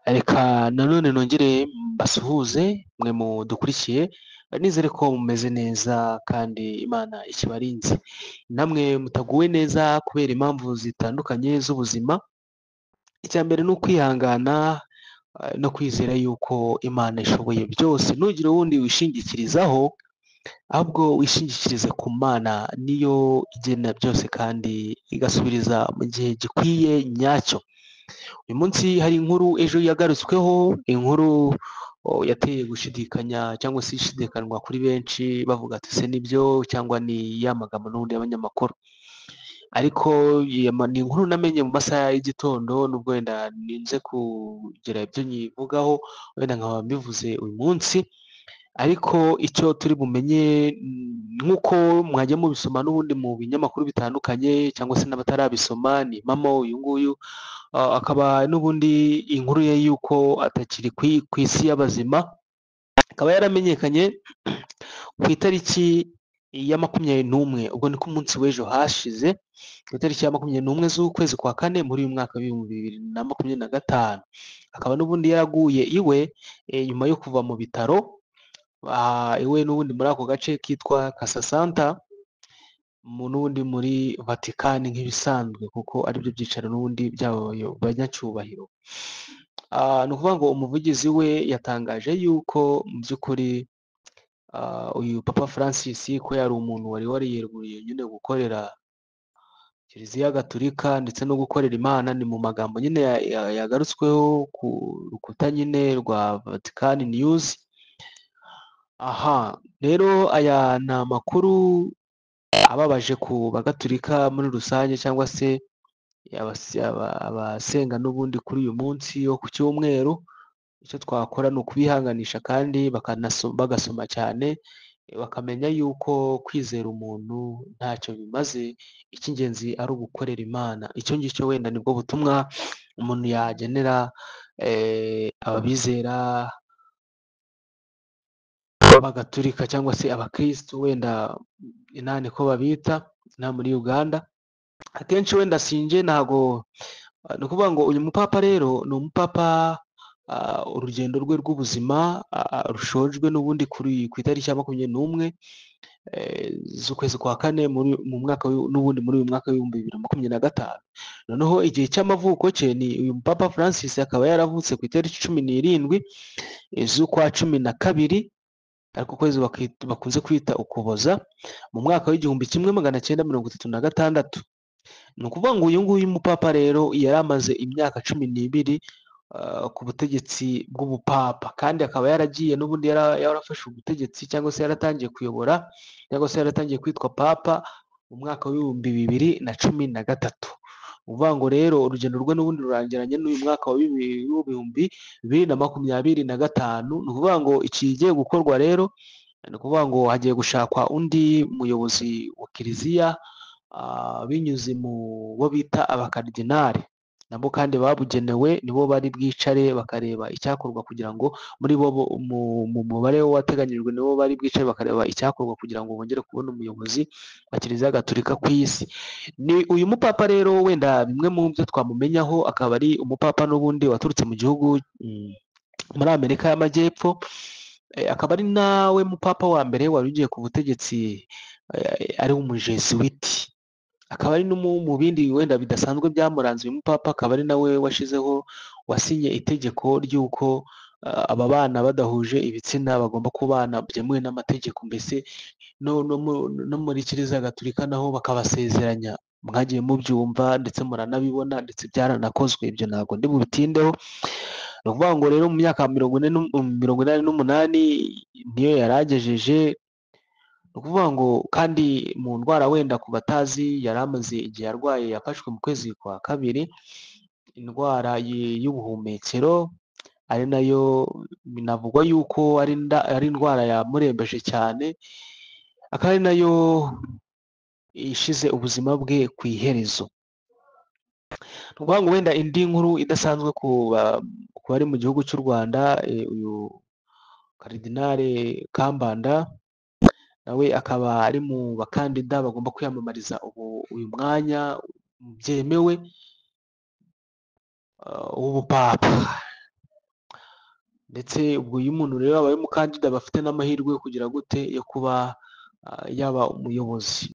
Reka nanone nongere mbasuhuze mwe mudukurikiye, nizere ko mumeze neza kandi Imana ikibarinze. Namwe mutaguwe neza kubera impamvu zitandukanye z'ubuzima, icya mbere ni ukwihangana no kwizera yuko Imana ishoboye byose. Ntugire uwundi wishingikirizaho, ahubwo wishingikirize ku Mana, niyo igena byose kandi igasubiriza mu gihe gikwiye nyacyo. Uyu munsi hari inkuru ejo yagarutsweho, inkuru yateye gushidikanya cyangwa se ishidikanwa kuri benshi, bavuga ati ese nibyo cyangwa ni ya magambo n'ubundi y'abanyamakuru. Ariko ni inkuru namenye mu masaha y'igitondo, nubwo wenda ninze kugira ibyo nyivugaho, wenda nkaba mbivuze uyu munsi. Ariko icyo turi bumenye, nk'uko mwajya mubisoma n'ubundi mu binyamakuru bitandukanye cyangwa se n'abatarabisoma, ni mama uyu nguyu akaba n'ubundi inkuru ye yuko atakiri ku isi y'abazima, akaba yaramenyekanye ku itariki ya 21, ubwo ni ku munsi w'ejo hashize, ku itariki ya 21 z'ukwezi kwa kane muri uyu mwaka w'ibihumbi 2025. Akaba n'ubundi yaraguye iwe nyuma yo kuva mu bitaro iwe n'ubundi muri ako gace kitwa Casasanta, n'ubundi muri Vatikani nk'ibisanzwe, kuko aribyo byicaro n'ubundi by'abanyacyubahiro. Ni ukuvuga ngo umuvugizi we yatangaje yuko mu by'ukuri uyu Papa Francis ko yari umuntu wari wariyeguriye nyine gukorera Kiliziya Gatulika ndetse no gukorera Imana. Ni mu magambo nyine yagarutsweho ku rukuta nyine rwa Vatican News. Rero aya ni amakuru ababaje ku bagatulika muri rusange, cyangwa se abasenga n'ubundi kuri uyu munsi wo ku cyumweru. Icyo twakora ni ukubihanganisha kandi bagasoma cyane, bakamenya yuko kwizera umuntu ntacyo bimaze, icy'ingenzi ari ugukorera Imana. Icyo ngicyo wenda nibwo butumwa umuntu yagenera ababizera b'abagatulika cyangwa se abakristo, wenda inani ko babita ina muri Uganda. Akenshi wenda sinje ntago, ni ukuvuga ngo uyu mupapa rero ni umupapa urugendo rwe rw'ubuzima rushojwe n'ubundi ku itariki ya 21 z'ukwezi kwa kane mu mwaka n'ubundi muri uyu mwaka w'ibihumbi 2025. Noneho igihe cy'amavuko cye, ni uyu Papa Francis akaba yaravutse ku itariki 17 z'ukwa 12, ariko kwezi bakunze kwita Ukuboza, mu mwaka w'1936. Ni ukuvuga ngo uyu nguyu umupapa rero yari amaze imyaka 12 ku butegetsi bw'ubupapa, kandi akaba yaragiye n'ubundi yarafashe ubutegetsi cyangwa se yaratangiye kuyobora cyangwa se yaratangiye kwitwa papa mu mwaka w'2013. Uvuga ngo rero urugendo rwe n'ubundi rurangiranye n'uyu mwaka wa 2025. Ni ukuvuga ngo ikigiye gukorwa rero, ni ukuvuga ngo hagiye gushakwa undi muyobozi wa Kiliziya binyuze mu bo bita abakaridinari, nabo kandi babugenewe, nibo bari bwicare bakareba icyakorwa kugira ngo muri bo mu mubare wateganyijwe, nibo bari bwicare bakareba icyakorwa kugira ngo bongere kubona umuyobozi wa Kiliziya Gatulika ku isi. Ni uyu mupapa rero, wenda bimwe mu byo twamumenyaho, akaba ari umupapa n'ubundi waturutse mu gihugu muri Amerika y'Amajyepfo. Akaba ari nawe mupapa wa mbere wari ugiye ku butegetsi ari umujesuwiti. Akaba ari no mu bindi wenda bidasanzwe byamuranze uyu mupapa, akaba ari nawe wasinye itegeko ry'uko aba bana badahuje ibitsina bagomba kubana byemewe n'amategeko. Mbese no muri Kiliziya Gatulika naho bakabasezeranya, mwagiye mubyumva ndetse muranabibona ndetse byaranakozwe, ibyo ntabwo ndi bubitindeho. Ni ukuvuga ngo rero mu myaka 88 niyo yaragejeje. Ni ukuvuga ngo kandi mu ndwara, wenda ku batazi, yari amaze igihe arwaye, yafashwe mu kwezi kwa kabiri, indwara y'ubuhumekero, ari nayo binavugwa yuko ari indwara yamurembeje cyane, akaba ari nayo ishize ubuzima bwe ku iherezo. Ni ukuvuga ngo wenda indi nkuru idasanzwe ku bari mu gihugu cy'u Rwanda, uyu Karidinale Kambanda nawe akaba ari mu bakandida bagomba kwiyamamariza uyu mwanya byemewe w'ubupapa. ndetse ubwo iyo umuntu rero abaye umukandida aba afite n'amahirwe yo kugira gute yo kuba yaba umuyobozi.